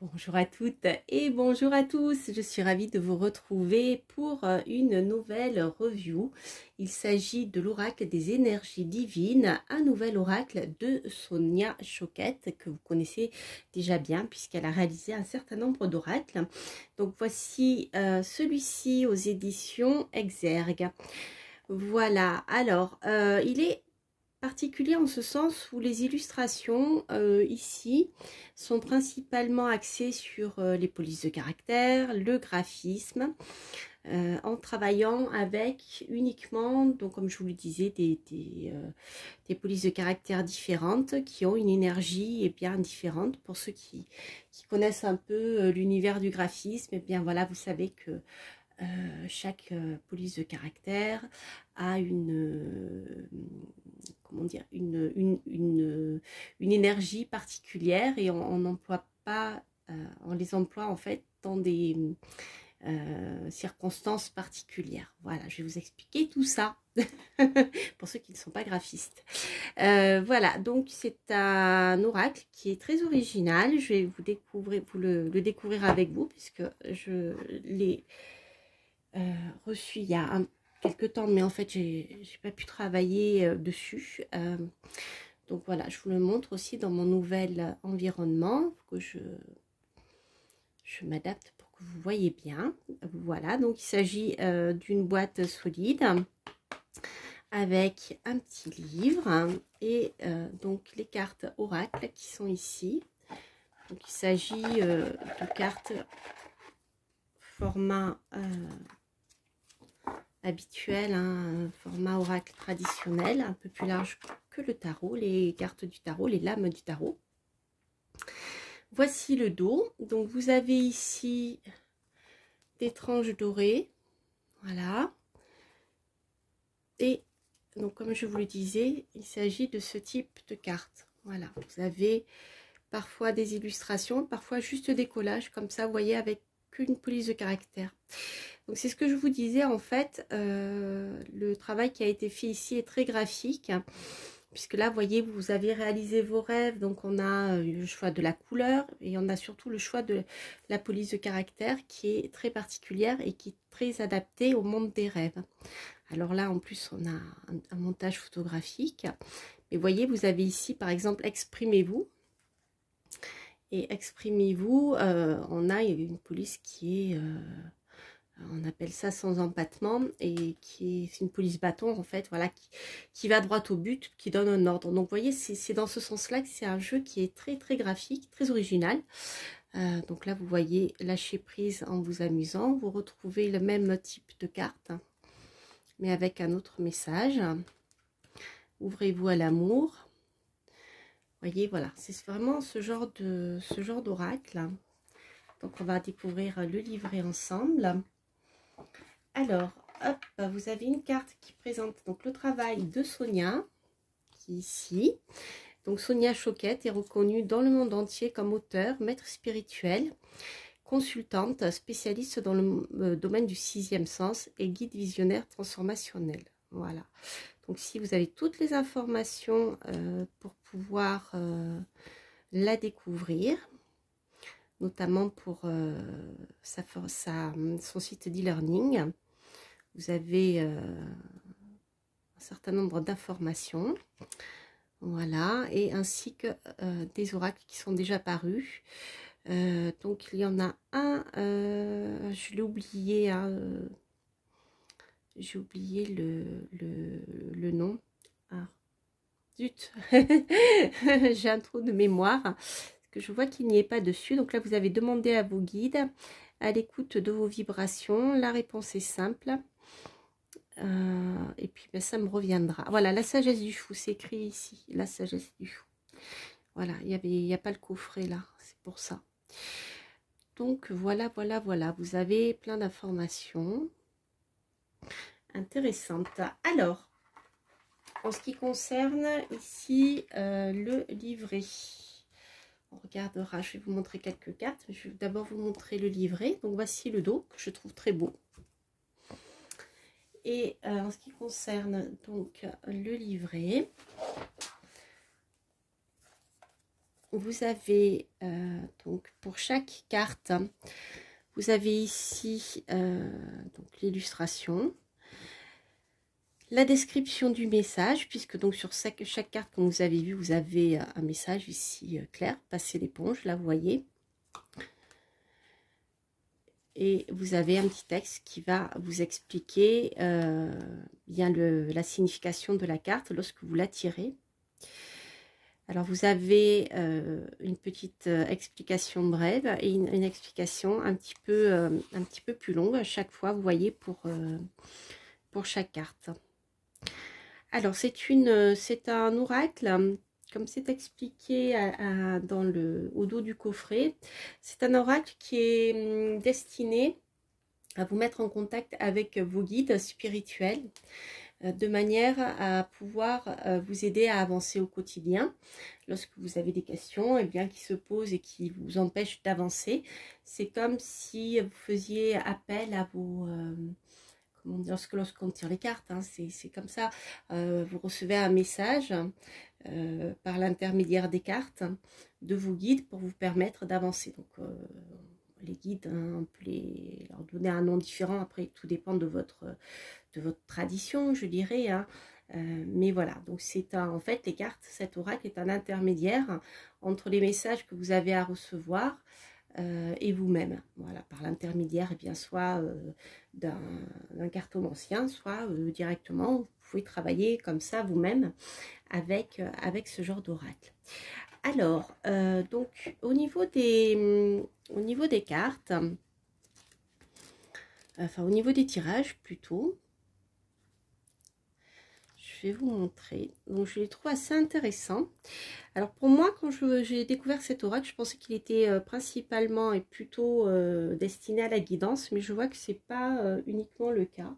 Bonjour à toutes et bonjour à tous, je suis ravie de vous retrouver pour une nouvelle review. Il s'agit de l'oracle des énergies divines, un nouvel oracle de Sonia Choquette que vous connaissez déjà bien puisqu'elle a réalisé un certain nombre d'oracles. Donc voici celui-ci aux éditions Exergue. Voilà, alors il est particulier en ce sens où les illustrations ici sont principalement axées sur les polices de caractère, le graphisme, en travaillant avec uniquement, donc comme je vous le disais, des polices de caractère différentes qui ont une énergie bien différente. Pour ceux qui connaissent un peu l'univers du graphisme, et bien voilà, vous savez que chaque police de caractère a comment dire, une énergie particulière et on n'emploie pas, on les emploie en fait dans des circonstances particulières. Voilà, je vais vous expliquer tout ça pour ceux qui ne sont pas graphistes. Voilà, donc c'est un oracle qui est très original. Je vais le découvrir avec vous puisque je l'ai reçu il y a quelques temps, mais en fait j'ai pas pu travailler dessus. Donc voilà, je vous le montre aussi dans mon nouvel environnement que je m'adapte pour que vous voyez bien. Voilà, donc il s'agit d'une boîte solide avec un petit livre et donc les cartes oracle qui sont ici. Donc il s'agit de cartes format habituel, format oracle traditionnel, un peu plus large que le tarot, les cartes du tarot, les lames du tarot. Voici le dos. Donc vous avez ici des tranches dorées, voilà. Et donc comme je vous le disais, il s'agit de ce type de carte. Voilà, vous avez parfois des illustrations, parfois juste des collages comme ça, vous voyez, avec une police de caractère. Donc c'est ce que je vous disais, en fait, le travail qui a été fait ici est très graphique, puisque là, vous voyez, vous avez réalisé vos rêves, donc on a le choix de la couleur, et on a surtout le choix de la police de caractère, qui est très particulière et qui est très adaptée au monde des rêves. Alors là, en plus, on a un montage photographique, et vous voyez, vous avez ici, par exemple, exprimez-vous, et exprimez-vous, on a une police qui est... on appelle ça sans empattement et qui est une police bâton en fait, voilà, qui va droit au but, qui donne un ordre. Donc vous voyez, c'est dans ce sens-là que c'est un jeu qui est très très graphique, très original. Donc là vous voyez lâcher prise en vous amusant, vous retrouvez le même type de carte, mais avec un autre message. Ouvrez-vous à l'amour. Voyez, voilà, c'est vraiment ce genre d'oracle. Donc on va découvrir le livret ensemble. Alors, hop, vous avez une carte qui présente donc le travail de Sonia, qui est ici. Donc Sonia Choquette est reconnue dans le monde entier comme auteure, maître spirituel, consultante, spécialiste dans le domaine du sixième sens et guide visionnaire transformationnel. Voilà. Donc ici, vous avez toutes les informations pour pouvoir la découvrir, notamment pour son site d'e-learning. Vous avez un certain nombre d'informations, voilà, et ainsi que des oracles qui sont déjà parus. Donc il y en a un, je l'ai oublié, j'ai oublié le nom. Ah, zut, j'ai un trou de mémoire, parce que je vois qu'il n'y est pas dessus. Donc là, vous avez demandé à vos guides, à l'écoute de vos vibrations. La réponse est simple. Et puis ben, ça me reviendra. Voilà, la sagesse du fou, c'est écrit ici, la sagesse du fou. Voilà, il n'y a pas le coffret là, c'est pour ça. Donc voilà, vous avez plein d'informations intéressantes. Alors, en ce qui concerne ici le livret, on regardera, je vais vous montrer quelques cartes. Je vais d'abord vous montrer le livret. Donc voici le dos, que je trouve très beau. Et en ce qui concerne donc le livret, vous avez donc pour chaque carte, vous avez ici donc l'illustration, la description du message, puisque donc sur chaque carte, comme vous avez vu, vous avez un message ici clair, passez l'éponge, là vous voyez. Et vous avez un petit texte qui va vous expliquer bien la signification de la carte lorsque vous la tirez. Alors vous avez une petite explication brève et une explication un petit peu plus longue à chaque fois, vous voyez, pour chaque carte. Alors c'est un oracle, comme c'est expliqué au dos du coffret. C'est un oracle qui est destiné à vous mettre en contact avec vos guides spirituels, de manière à pouvoir vous aider à avancer au quotidien. Lorsque vous avez des questions qui se posent et qui vous empêchent d'avancer, c'est comme si vous faisiez appel à vos... comment dire, lorsqu'on tire les cartes, hein, c'est comme ça. Vous recevez un message par l'intermédiaire des cartes de vos guides pour vous permettre d'avancer. Donc, les guides, hein, on peut leur donner un nom différent. Après, tout dépend de votre tradition, je dirais. Hein. Mais voilà, donc c'est en fait, les cartes, cet oracle est un intermédiaire entre les messages que vous avez à recevoir et vous-même. Voilà, par l'intermédiaire, soit d'un cartomancien, soit directement, vous pouvez travailler comme ça vous-même avec ce genre d'oracle. Alors, donc au niveau des cartes, enfin au niveau des tirages plutôt, je vais vous montrer. Donc je les trouve assez intéressants. Alors pour moi, quand j'ai découvert cet oracle, je pensais qu'il était principalement et plutôt destiné à la guidance, mais je vois que c'est pas uniquement le cas.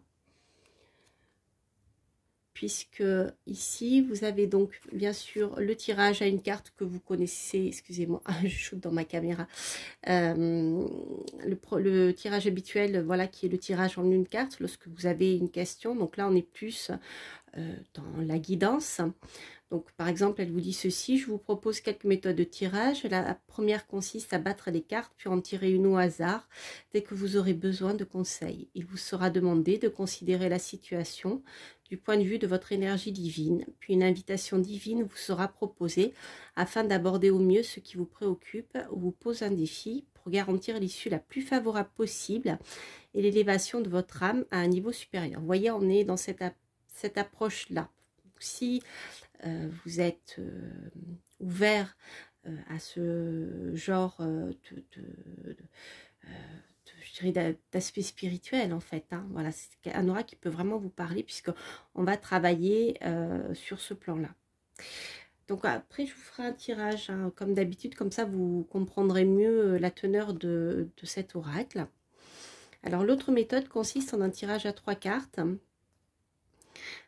Puisque ici, vous avez donc bien sûr le tirage à une carte que vous connaissez, excusez-moi, je shoot dans ma caméra, le tirage habituel, voilà, qui est le tirage en une carte lorsque vous avez une question. Donc là, on est plus dans la guidance. Donc, par exemple, elle vous dit ceci: je vous propose quelques méthodes de tirage. La première consiste à battre les cartes, puis en tirer une au hasard dès que vous aurez besoin de conseils. Il vous sera demandé de considérer la situation du point de vue de votre énergie divine, puis une invitation divine vous sera proposée afin d'aborder au mieux ce qui vous préoccupe ou vous pose un défi pour garantir l'issue la plus favorable possible et l'élévation de votre âme à un niveau supérieur. Vous voyez, on est dans cette approche-là. Si vous êtes ouvert à ce genre je dirais d'aspect spirituel en fait, hein. Voilà, c'est un oracle qui peut vraiment vous parler puisque on va travailler sur ce plan-là. Donc après, je vous ferai un tirage hein, comme d'habitude, comme ça vous comprendrez mieux la teneur de cet oracle. Alors l'autre méthode consiste en un tirage à 3 cartes.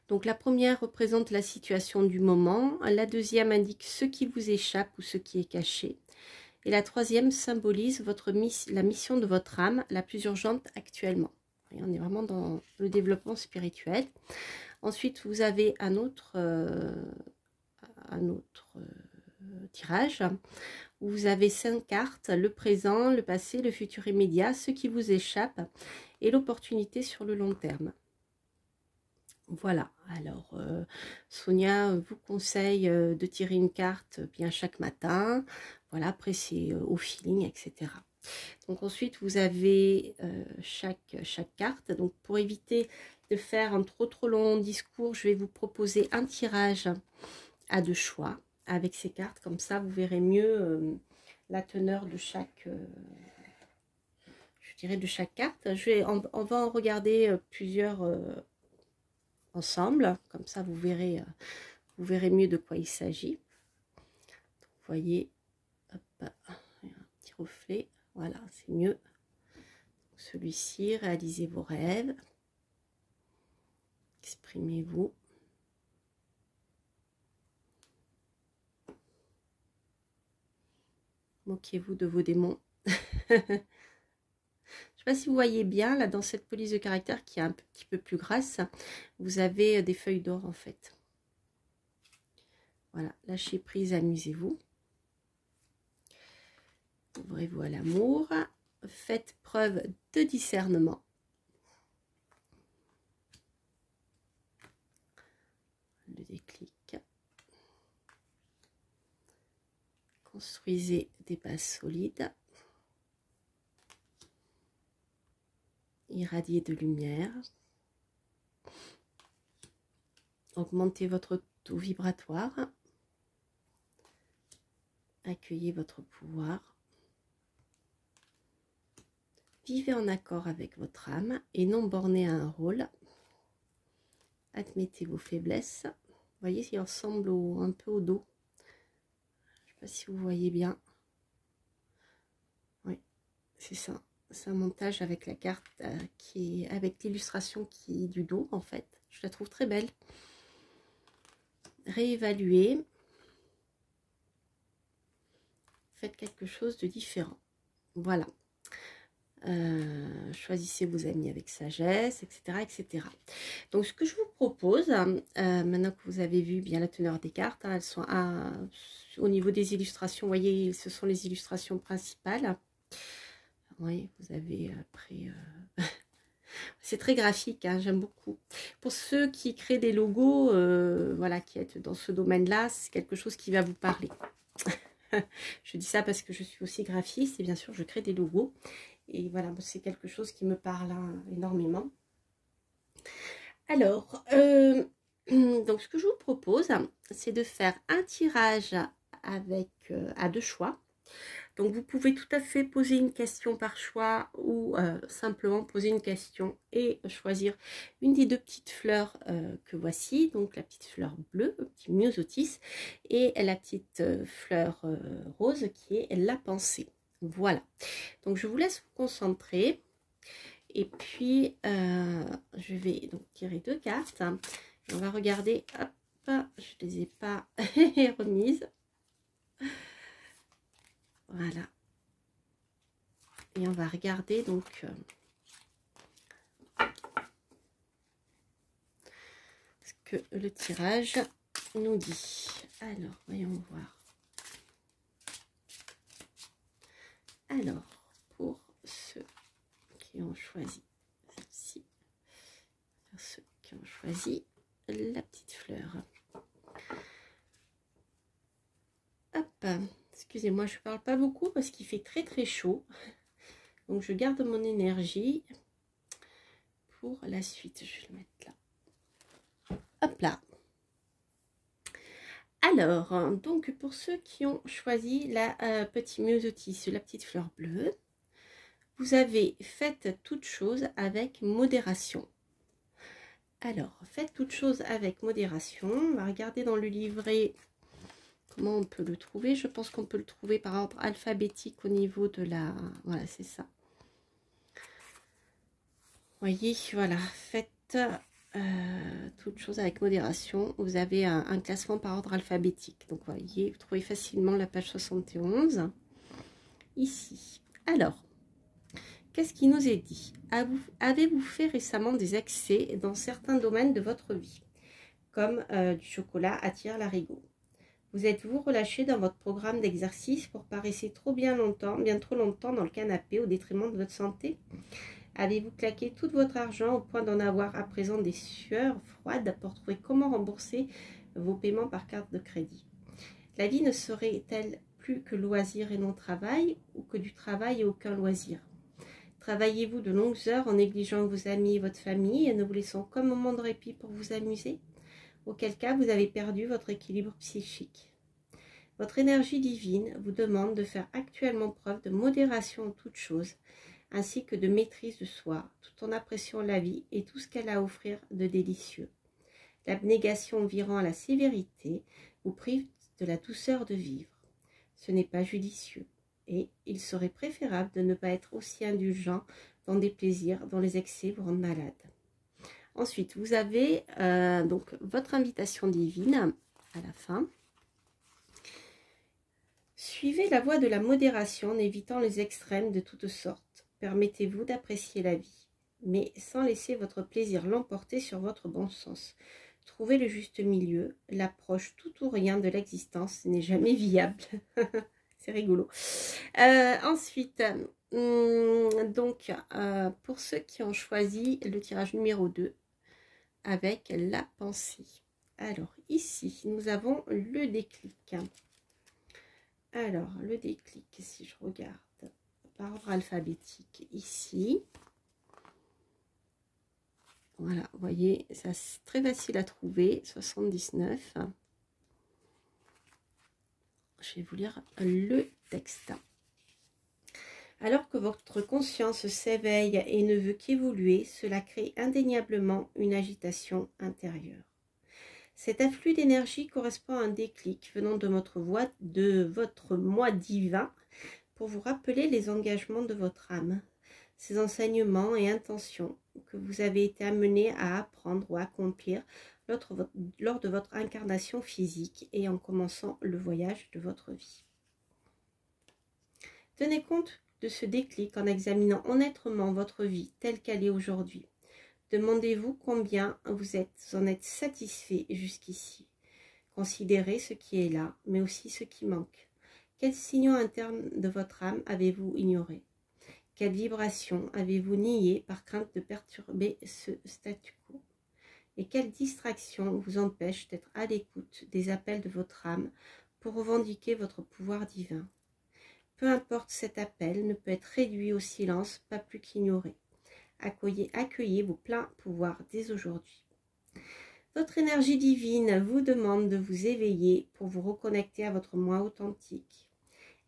Donc la première représente la situation du moment, la deuxième indique ce qui vous échappe ou ce qui est caché, et la troisième symbolise la mission de votre âme la plus urgente actuellement. Et on est vraiment dans le développement spirituel. Ensuite, vous avez un autre tirage où vous avez 5 cartes: le présent, le passé, le futur immédiat, ce qui vous échappe et l'opportunité sur le long terme. Voilà, alors Sonia vous conseille de tirer une carte bien chaque matin. Voilà, après c'est au feeling, etc. Donc ensuite vous avez chaque carte. Donc pour éviter de faire un trop long discours, je vais vous proposer un tirage à 2 choix avec ces cartes. Comme ça vous verrez mieux la teneur de chaque... je dirais de chaque carte. On va en regarder plusieurs... ensemble, comme ça vous verrez mieux de quoi il s'agit. Vous voyez, hop, un petit reflet, voilà, c'est mieux. Celui-ci, réalisez vos rêves, exprimez-vous. Moquez-vous de vos démons. Je ne sais pas si vous voyez bien, là, dans cette police de caractère qui est un petit peu plus grasse, vous avez des feuilles d'or, en fait. Voilà, lâchez prise, amusez-vous. Ouvrez-vous à l'amour. Faites preuve de discernement. Le déclic. Construisez des bases solides. Irradiez de lumière. Augmentez votre taux vibratoire. Accueillez votre pouvoir. Vivez en accord avec votre âme et non borné à un rôle. Admettez vos faiblesses. Vous voyez, il ressemble un peu au dos. Je ne sais pas si vous voyez bien. Oui, c'est ça. C'est un montage avec la carte qui est avec l'illustration qui est du dos en fait. Je la trouve très belle. Réévaluez. Faites quelque chose de différent. Voilà. Choisissez vos amis avec sagesse, etc., etc. Donc, ce que je vous propose, maintenant que vous avez vu bien la teneur des cartes, elles sont au niveau des illustrations, vous voyez, ce sont les illustrations principales. Oui, vous avez après... c'est très graphique, hein, j'aime beaucoup. Pour ceux qui créent des logos, voilà, qui êtes dans ce domaine-là, c'est quelque chose qui va vous parler. Je dis ça parce que je suis aussi graphiste et bien sûr, je crée des logos. Et voilà, c'est quelque chose qui me parle énormément. Alors, donc ce que je vous propose, c'est de faire un tirage avec à 2 choix. Donc, vous pouvez tout à fait poser une question par choix ou simplement poser une question et choisir une des 2 petites fleurs que voici. Donc, la petite fleur bleue, le petit myosotis, et la petite fleur rose qui est la pensée. Voilà. Donc, je vous laisse vous concentrer. Et puis, je vais donc tirer 2 cartes. Et on va regarder. Hop, je ne les ai pas remises. Voilà. Et on va regarder donc ce que le tirage nous dit. Alors, voyons voir. Alors, pour ceux qui ont choisi celle-ci, ceux qui ont choisi la petite fleur. Hop, excusez-moi, je ne parle pas beaucoup parce qu'il fait très très chaud. Donc, je garde mon énergie pour la suite. Je vais le mettre là. Hop là. Alors, donc pour ceux qui ont choisi la petite myosotis, la petite fleur bleue, vous avez fait toute chose avec modération. Alors, faites toute chose avec modération. On va regarder dans le livret comment on peut le trouver. Je pense qu'on peut le trouver par ordre alphabétique au niveau de la... Voilà, c'est ça. Voyez, voilà, faites toute chose avec modération. Vous avez un classement par ordre alphabétique. Donc, voyez, vous trouvez facilement la page 71 ici. Alors, qu'est-ce qui nous est dit? Avez-vous fait récemment des excès dans certains domaines de votre vie, comme du chocolat attire l'arigot? Vous êtes-vous relâché dans votre programme d'exercice pour pas rester bien trop longtemps dans le canapé au détriment de votre santé? Avez-vous claqué tout votre argent au point d'en avoir à présent des sueurs froides pour trouver comment rembourser vos paiements par carte de crédit? La vie ne serait-elle plus que loisir et non travail, ou que du travail et aucun loisir? Travaillez-vous de longues heures en négligeant vos amis et votre famille et ne vous laissant qu'un moment de répit pour vous amuser? Auquel cas, vous avez perdu votre équilibre psychique. Votre énergie divine vous demande de faire actuellement preuve de modération en toutes choses, ainsi que de maîtrise de soi, tout en appréciant la vie et tout ce qu'elle a à offrir de délicieux. L'abnégation virant à la sévérité vous prive de la douceur de vivre. Ce n'est pas judicieux, et il serait préférable de ne pas être aussi indulgent dans des plaisirs dont les excès vous rendent malade. Ensuite, vous avez donc votre invitation divine à la fin. Suivez la voie de la modération en évitant les extrêmes de toutes sortes. Permettez-vous d'apprécier la vie, mais sans laisser votre plaisir l'emporter sur votre bon sens. Trouvez le juste milieu. L'approche tout ou rien de l'existence n'est jamais viable. c'est rigolo. Ensuite, donc, pour ceux qui ont choisi le tirage numéro 2, avec la pensée. Alors, ici, nous avons le déclic. Alors, le déclic, si je regarde par ordre alphabétique, ici. Voilà, vous voyez, c'est très facile à trouver, 79. Je vais vous lire le texte. Alors que votre conscience s'éveille et ne veut qu'évoluer, cela crée indéniablement une agitation intérieure. Cet afflux d'énergie correspond à un déclic venant de votre moi divin pour vous rappeler les engagements de votre âme, ces enseignements et intentions que vous avez été amené à apprendre ou à accomplir lors de votre incarnation physique et en commençant le voyage de votre vie. Tenez compte de ce déclic en examinant honnêtement votre vie telle qu'elle est aujourd'hui. Demandez-vous combien vous en êtes satisfait jusqu'ici. Considérez ce qui est là, mais aussi ce qui manque. Quels signaux internes de votre âme avez-vous ignorés? Quelle vibration avez-vous nié par crainte de perturber ce statu quo? Et quelle distraction vous empêche d'être à l'écoute des appels de votre âme pour revendiquer votre pouvoir divin? Peu importe cet appel, ne peut être réduit au silence, pas plus qu'ignoré. Accueillez vos pleins pouvoirs dès aujourd'hui. Votre énergie divine vous demande de vous éveiller pour vous reconnecter à votre moi authentique.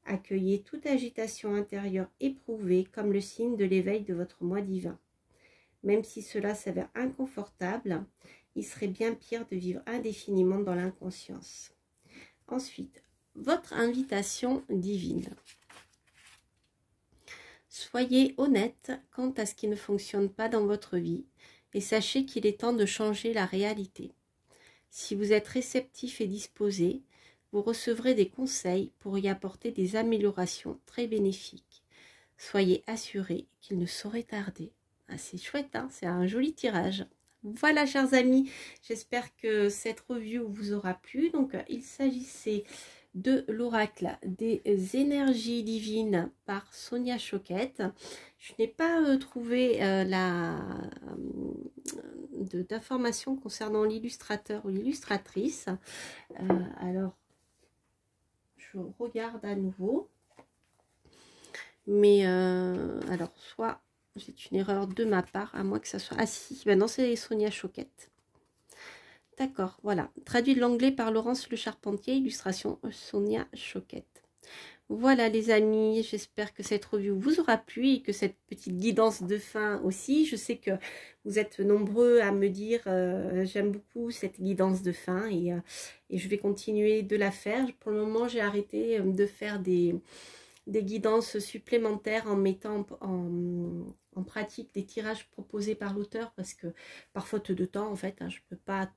Accueillez toute agitation intérieure éprouvée comme le signe de l'éveil de votre moi divin. Même si cela s'avère inconfortable, il serait bien pire de vivre indéfiniment dans l'inconscience. Ensuite, votre invitation divine. Soyez honnête quant à ce qui ne fonctionne pas dans votre vie et sachez qu'il est temps de changer la réalité. Si vous êtes réceptif et disposé, vous recevrez des conseils pour y apporter des améliorations très bénéfiques. Soyez assurés qu'il ne saurait tarder. Ah, c'est chouette, hein, c'est un joli tirage. Voilà, chers amis, j'espère que cette review vous aura plu. Donc, il s'agissait de l'oracle des énergies divines par Sonia Choquette. Je n'ai pas trouvé d'informations concernant l'illustrateur ou l'illustratrice. Alors, je regarde à nouveau. Mais, alors, soit c'est une erreur de ma part, à moins que ça soit... Ah si, ben non, c'est Sonia Choquette. D'accord, voilà. Traduit de l'anglais par Laurence Le Charpentier, illustration Sonia Choquette. Voilà les amis, j'espère que cette review vous aura plu et que cette petite guidance de fin aussi. Je sais que vous êtes nombreux à me dire j'aime beaucoup cette guidance de fin et je vais continuer de la faire. Pour le moment, j'ai arrêté de faire des guidances supplémentaires en mettant en pratique des tirages proposés par l'auteur parce que par faute de temps en fait hein, je peux pas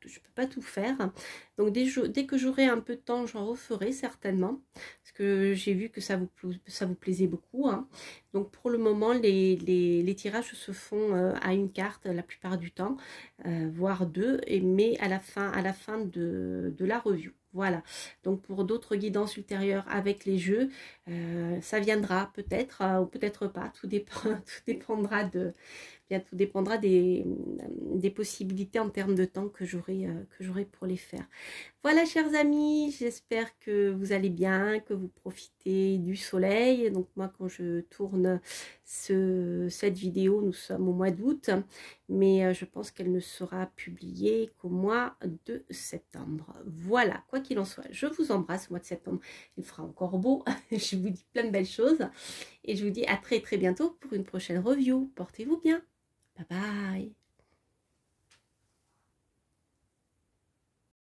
tout faire. Donc dès que j'aurai un peu de temps, j'en referai certainement parce que j'ai vu que ça vous plaisait beaucoup hein. Donc pour le moment les tirages se font à une carte la plupart du temps, voire deux, mais à la fin de la review. Voilà, donc pour d'autres guidances ultérieures avec les jeux, ça viendra peut-être ou peut-être pas, tout dépendra des possibilités en termes de temps que j'aurai pour les faire. Voilà chers amis, j'espère que vous allez bien, que vous profitez du soleil. Donc moi quand je tourne cette vidéo, nous sommes au mois d'août, mais je pense qu'elle ne sera publiée qu'au mois de septembre. Voilà, quoi qu'il en soit, je vous embrasse. Au mois de septembre, il fera encore beau. Je vous dis plein de belles choses et je vous dis à très bientôt pour une prochaine review. Portez-vous bien. Bye bye.